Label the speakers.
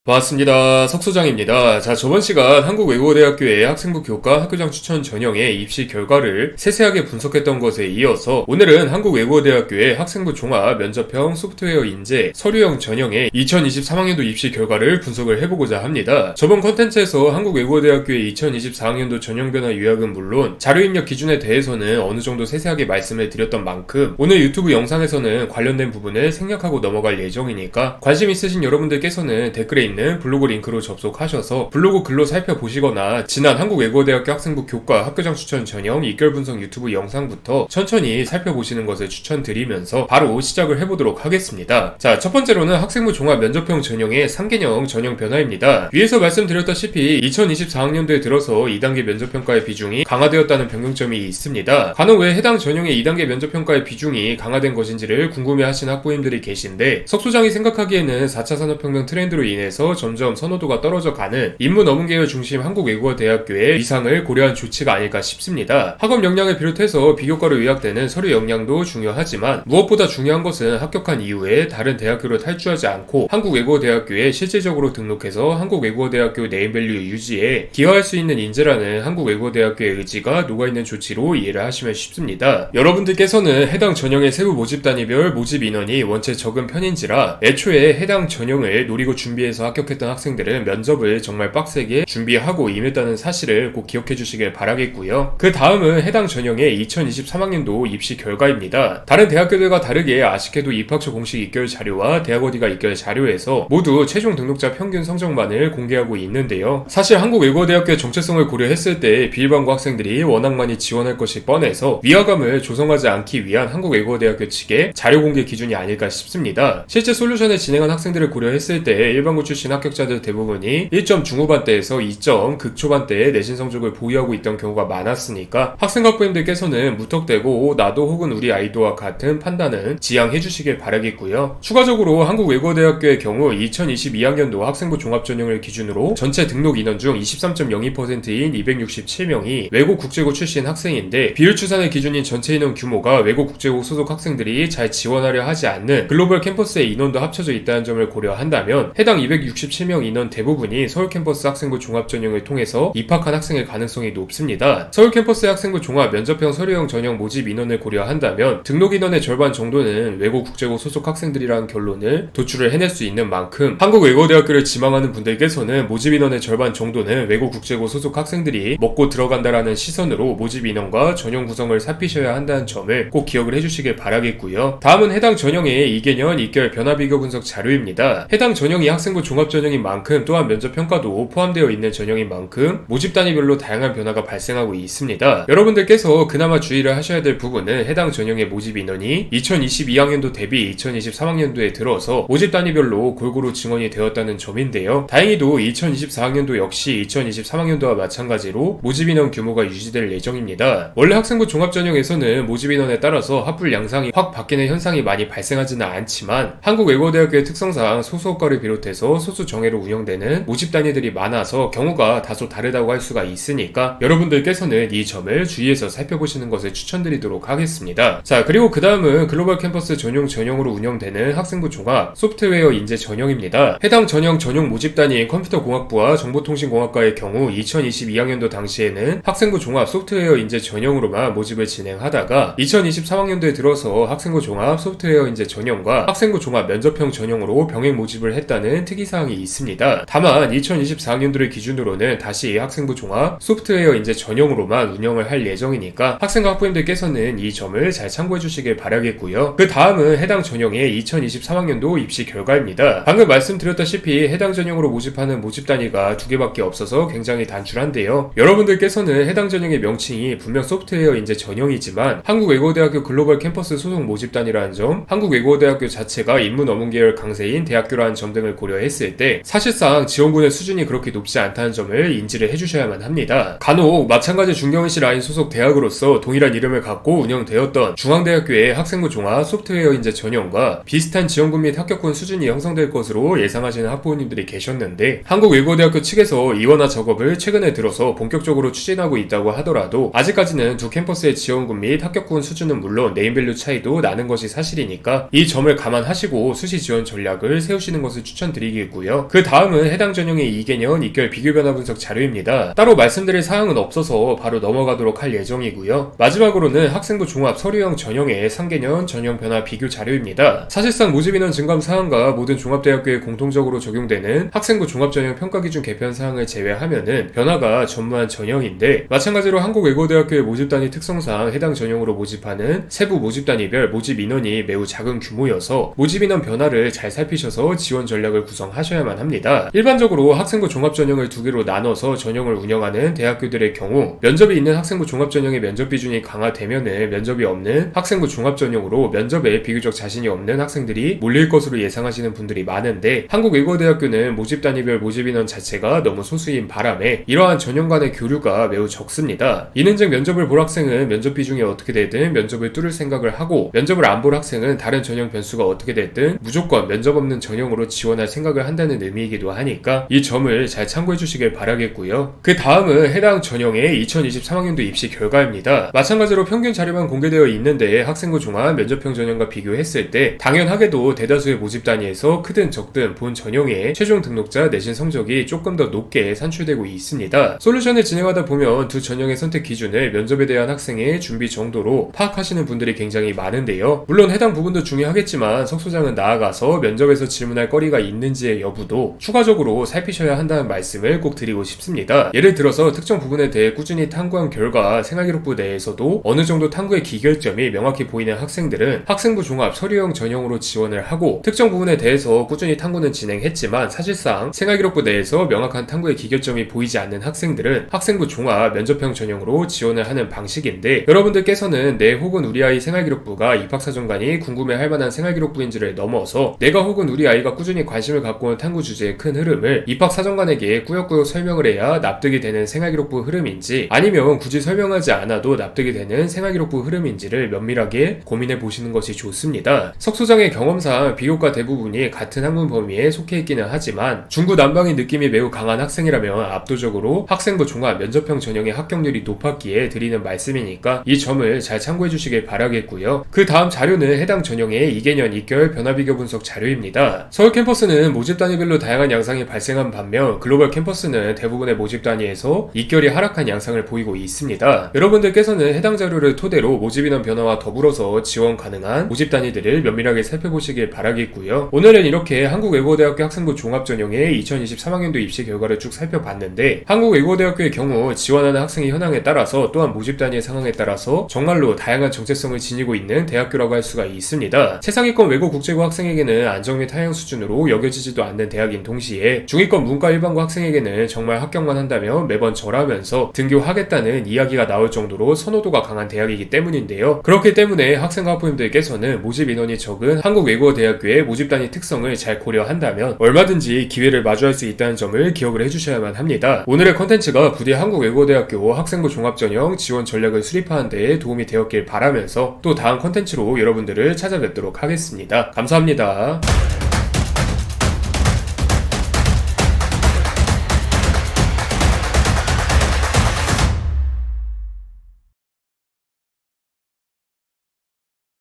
Speaker 1: 반갑습니다. 석소장입니다. 자, 저번 시간 한국외국어대학교의 학생부 교과 학교장 추천 전형의 입시 결과를 세세하게 분석했던 것에 이어서 오늘은 한국외국어대학교의 학생부 종합 면접형 소프트웨어 인재 서류형 전형의 2023학년도 입시 결과를 분석을 해보고자 합니다. 저번 컨텐츠에서 한국외국어대학교의 2024학년도 전형 변화 요약은 물론 자료 입력 기준에 대해서는 어느 정도 세세하게 말씀을 드렸던 만큼 오늘 유튜브 영상에서는 관련된 부분을 생략하고 넘어갈 예정이니까 관심 있으신 여러분들께서는 댓글에 있는 블로그 링크로 접속하셔서 블로그 글로 살펴보시거나 지난 한국외국어대학교 학생부 교과 학교장 추천 전형 입결 분석 유튜브 영상부터 천천히 살펴보시는 것을 추천드리면서 바로 시작을 해보도록 하겠습니다. 자, 첫 번째로는 학생부 종합 면접형 전형의 3개년 전형 변화입니다. 위에서 말씀드렸다시피 2024학년도에 들어서 2단계 면접평가의 비중이 강화되었다는 변경점이 있습니다. 간혹 왜 해당 전형의 2단계 면접평가의 비중이 강화된 것인지를 궁금해하시는 학부모님들이 계신데 석소장이 생각하기에는 4차 산업혁명 트렌드로 인해서 점점 선호도가 떨어져 가는 인문어문계열 중심 한국외국어대학교의 위상을 고려한 조치가 아닐까 싶습니다. 학업 역량을 비롯해서 비교과로 요약되는 서류 역량도 중요하지만 무엇보다 중요한 것은 합격한 이후에 다른 대학교로 탈주하지 않고 한국외국어대학교에 실질적으로 등록해서 한국외국어대학교 네임밸류 유지에 기여할 수 있는 인재라는 한국외국어대학교의 의지가 녹아있는 조치로 이해를 하시면 쉽습니다. 여러분들께서는 해당 전형의 세부 모집 단위별 모집 인원이 원체 적은 편인지라 애초에 해당 전형을 노리고 준비해서 합격했던 학생들은 면접을 정말 빡세게 준비하고 임했다는 사실을 꼭 기억해 주시길 바라겠고요. 그 다음은 해당 전형의 2023학년도 입시 결과입니다. 다른 대학교들과 다르게 아쉽게도 입학처 공식 입결 자료와 대학 어디가 입결 자료에서 모두 최종 등록자 평균 성적만을 공개하고 있는데요. 사실 한국외국어대학교의 정체성을 고려했을 때 비일반고 학생들이 워낙 많이 지원할 것이 뻔해서 위화감을 조성하지 않기 위한 한국외국어대학교 측의 자료 공개 기준이 아닐까 싶습니다. 실제 솔루션을 진행한 학생들을 고려했을 때 일반고 출신 합격자들 대부분이 1점 중후반대에서 2점 극초반대의 내신 성적을 보유하고 있던 경우가 많았으니까 학생과 학부모님들께서는 무턱대고 나도 혹은 우리 아이도와 같은 판단은 지양해 주시길 바라겠고요. 추가적으로 한국외국어대학교의 경우 2022학년도 학생부 종합전형을 기준으로 전체 등록 인원 중 23.02%인 267명이 외국 국제고 출신 학생인데 비율 추산의 기준인 전체 인원 규모가 외국 국제고 소속 학생들이 잘 지원하려 하지 않는 글로벌 캠퍼스의 인원도 합쳐져 있다는 점을 고려한다면 해당 267명 인원 대부분이 서울 캠퍼스 학생부 종합전형을 통해서 입학한 학생의 가능성이 높습니다. 서울 캠퍼스 학생부 종합 면접형 서류형 전형 모집 인원을 고려한다면 등록 인원의 절반 정도는 외국 국제고 소속 학생들이라는 결론을 도출을 해낼 수 있는 만큼 한국외국어대학교를 지망하는 분들께서는 모집 인원의 절반 정도는 외국 국제고 소속 학생들이 먹고 들어간다라는 시선으로 모집 인원과 전형 구성을 살피셔야 한다는 점을 꼭 기억을 해주시길 바라겠고요. 다음은 해당 전형의 2개년 입결 변화 비교 분석 자료입니다. 해당 전형이 학생부 종합 전형인 만큼 또한 면접 평가도 포함되어 있는 전형인 만큼 모집 단위별로 다양한 변화가 발생하고 있습니다. 여러분들께서 그나마 주의를 하셔야 될 부분은 해당 전형의 모집 인원이 2022학년도 대비 2023학년도에 들어서 모집 단위별로 골고루 증원이 되었다는 점인데요. 다행히도 2024학년도 역시 2023학년도와 마찬가지로 모집 인원 규모가 유지될 예정입니다. 원래 학생부 종합 전형에서는 모집 인원에 따라서 합불 양상이 확 바뀌는 현상이 많이 발생하지는 않지만 한국외국어대학교의 특성상 소수학과를 비롯해서 소수 정예로 운영되는 모집 단위들이 많아서 경우가 다소 다르다고 할 수가 있으니까 여러분들께서는 이 점을 주의해서 살펴보시는 것을 추천드리도록 하겠습니다. 자, 그리고 그 다음은 글로벌 캠퍼스 전용으로 운영되는 학생부 종합 소프트웨어 인재 전형입니다. 해당 전형 모집 단위인 컴퓨터공학부와 정보통신공학과의 경우 2022학년도 당시에는 학생부 종합 소프트웨어 인재 전형으로만 모집을 진행하다가 2023학년도에 들어서 학생부 종합 소프트웨어 인재 전형과 학생부 종합 면접형 전형으로 병행 모집을 했다는 특이사항이 있습니다. 다만 2024학년도를 기준으로는 다시 학생부 종합 소프트웨어 인재 전형으로만 운영을 할 예정이니까 학생과 학부모님들께서는 이 점을 잘 참고해 주시길 바라겠고요. 그 다음은 해당 전형의 2023학년도 입시 결과입니다. 방금 말씀드렸다시피 해당 전형으로 모집하는 모집 단위가 두 개밖에 없어서 굉장히 단출한데요. 여러분들께서는 해당 전형의 명칭이 분명 소프트웨어 인재 전형이지만 한국외국어대학교 글로벌 캠퍼스 소속 모집 단위라는 점, 한국외국어대학교 자체가 인문어문계열 강세인 대학교라는 점 등을 고려했을 때 사실상 지원군의 수준이 그렇게 높지 않다는 점을 인지를 해주셔야만 합니다. 간혹 마찬가지 중경시 라인 소속 대학으로서 동일한 이름을 갖고 운영되었던 중앙대학교의 학생부 종합 소프트웨어 인재 전형과 비슷한 지원군 및 합격군 수준이 형성될 것으로 예상하시는 학부모님들이 계셨는데 한국외국어대학교 측에서 이원화 작업을 최근에 들어서 본격적으로 추진하고 있다고 하더라도 아직까지는 두 캠퍼스의 지원군 및 합격군 수준은 물론 네임밸류 차이도 나는 것이 사실이니까 이 점을 감안하시고 수시 지원 전략을 세우시는 것을 추천드리겠고요. 바라겠고요. 그 다음은 해당 전형의 2개년 2개월 비교 변화 분석 자료입니다. 따로 말씀드릴 사항은 없어서 바로 넘어가도록 할 예정이고요. 마지막으로는 학생부 종합 서류형 전형의 3개년 전형 변화 비교 자료입니다. 사실상 모집 인원 증감 사항과 모든 종합대학교에 공통적으로 적용되는 학생부 종합 전형 평가 기준 개편 사항을 제외하면은 변화가 전무한 전형인데, 마찬가지로 한국외국어대학교의 모집단위 특성상 해당 전형으로 모집하는 세부 모집단위별 모집 인원이 매우 작은 규모여서 모집 인원 변화를 잘 살피셔서 지원 전략을 구성하셔야만 합니다. 일반적으로 학생부 종합 전형을 두 개로 나눠서 전형을 운영하는 대학교들의 경우 면접이 있는 학생부 종합 전형의 면접 비중이 강화되면은 면접이 없는 학생부 종합 전형으로 면접에 비교적 자신이 없는 학생들이 몰릴 것으로 예상하시는 분들이 많은데, 한국외국어대학교는 모집 단위별 모집 인원 자체가 너무 소수인 바람에 이러한 전형 간의 교류가 매우 적습니다. 이는즉 면접을 볼 학생은 면접 비중이 어떻게 되든 면접을 뚫을 생각을 하고, 면접을 안 볼 학생은 다른 전형 변수가 어떻게 됐든 무조건 면접 없는 전형으로 지원할 생각을 한다는 의미이기도 하니까 이 점을 잘 참고해 주시길 바라겠고요. 그 다음은 해당 전형의 2023학년도 입시 결과입니다. 마찬가지로 평균 자료만 공개되어 있는데 학생부 종합 면접형 전형과 비교했을 때 당연하게도 대다수의 모집 단위에서 크든 적든 본 전형의 최종 등록자 내신 성적이 조금 더 높게 산출되고 있습니다. 솔루션을 진행하다 보면 두 전형의 선택 기준을 면접에 대한 학생의 준비 정도로 파악하시는 분들이 굉장히 많은데요. 물론 해당 부분도 중요하겠지만 석소장은 나아가서 면접에서 질문할 거리가 있는지의 여부도 추가적으로 살피셔야 한다는 말씀을 꼭 드리고 싶습니다. 예를 들어서 특정 부분에 대해 꾸준히 탐구한 결과 생활기록부 내에서도 어느 정도 탐구의 기결점이 명확히 보이는 학생들은 학생부 종합 서류형 전형으로 지원을 하고, 특정 부분에 대해서 꾸준히 탐구는 진행했지만 사실상 생활기록부 내에서 명확한 탐구의 기결점이 보이지 않는 학생들은 학생부 종합 면접형 전형으로 지원을 하는 방식인데, 여러분들께서는 내 혹은 우리 아이 생활기록부가 입학사정관이 궁금해할 만한 생활기록부인지를 넘어서 내가 혹은 우리 아이가 꾸준히 관심을 갖고 온 탐구 주제의 큰 흐름을 입학사정관에게 꾸역꾸역 설명을 해야 납득이 되는 생활기록부 흐름인지, 아니면 굳이 설명하지 않아도 납득이 되는 생활기록부 흐름인지를 면밀하게 고민해 보시는 것이 좋습니다. 석소장의 경험상 비교과 대부분이 같은 학문 범위에 속해 있기는 하지만 중구난방의 느낌이 매우 강한 학생이라면 압도적으로 학생부 종합 면접형 전형의 합격률이 높았기에 드리는 말씀이니까 이 점을 잘 참고해 주시길 바라겠고요. 그 다음 자료는 해당 전형의 2개년 2개월 변화비교 분석 자료입니다. 서울 캠퍼스는 모집 단위별로 다양한 양상이 발생한 반면 글로벌 캠퍼스는 대부분의 모집 단위에서 2개월이 하락한 양상을 보이고 있습니다. 여러분들께서는 해당 자료를 토대로 모집 인원 변화와 더불어서 지원 가능한 모집 단위들을 면밀하게 살펴보시길 바라겠고요. 오늘은 이렇게 한국외국어대학교 학생부 종합 전형의 2023학년도 입시 결과를 쭉 살펴봤는데, 한국외국어대학교의 경우 지원하는 학생의 현황에 따라서 또한 모집 단위의 상황에 따라서 정말로 다양한 정체성을 지니고 있는 대학교라고 할 수가 있습니다. 최상위권 외고 국제고 학생에게는 안정 및 하향 수준으로 여겨지지도 않는 대학인 동시에 중위권 문과 일반고 학생에게는 정말 합격만 한다면 매번 절하면서 등교하겠다는 이야기가 나올 정도로 선호도가 강한 대학이기 때문인데요. 그렇기 때문에 학생과 학부모님들께서는 모집 인원이 적은 한국외국어대학교의 모집 단위 특성을 잘 고려한다면 얼마든지 기회를 마주할 수 있다는 점을 기억을 해주셔야만 합니다. 오늘의 컨텐츠가 부디 한국외국어대학교 학생부 종합전형 지원 전략을 수립하는 데에 도움이 되었길 바라면서 또 다음 컨텐츠로 여러분들을 찾아뵙도록 하겠습니다. 감사합니다.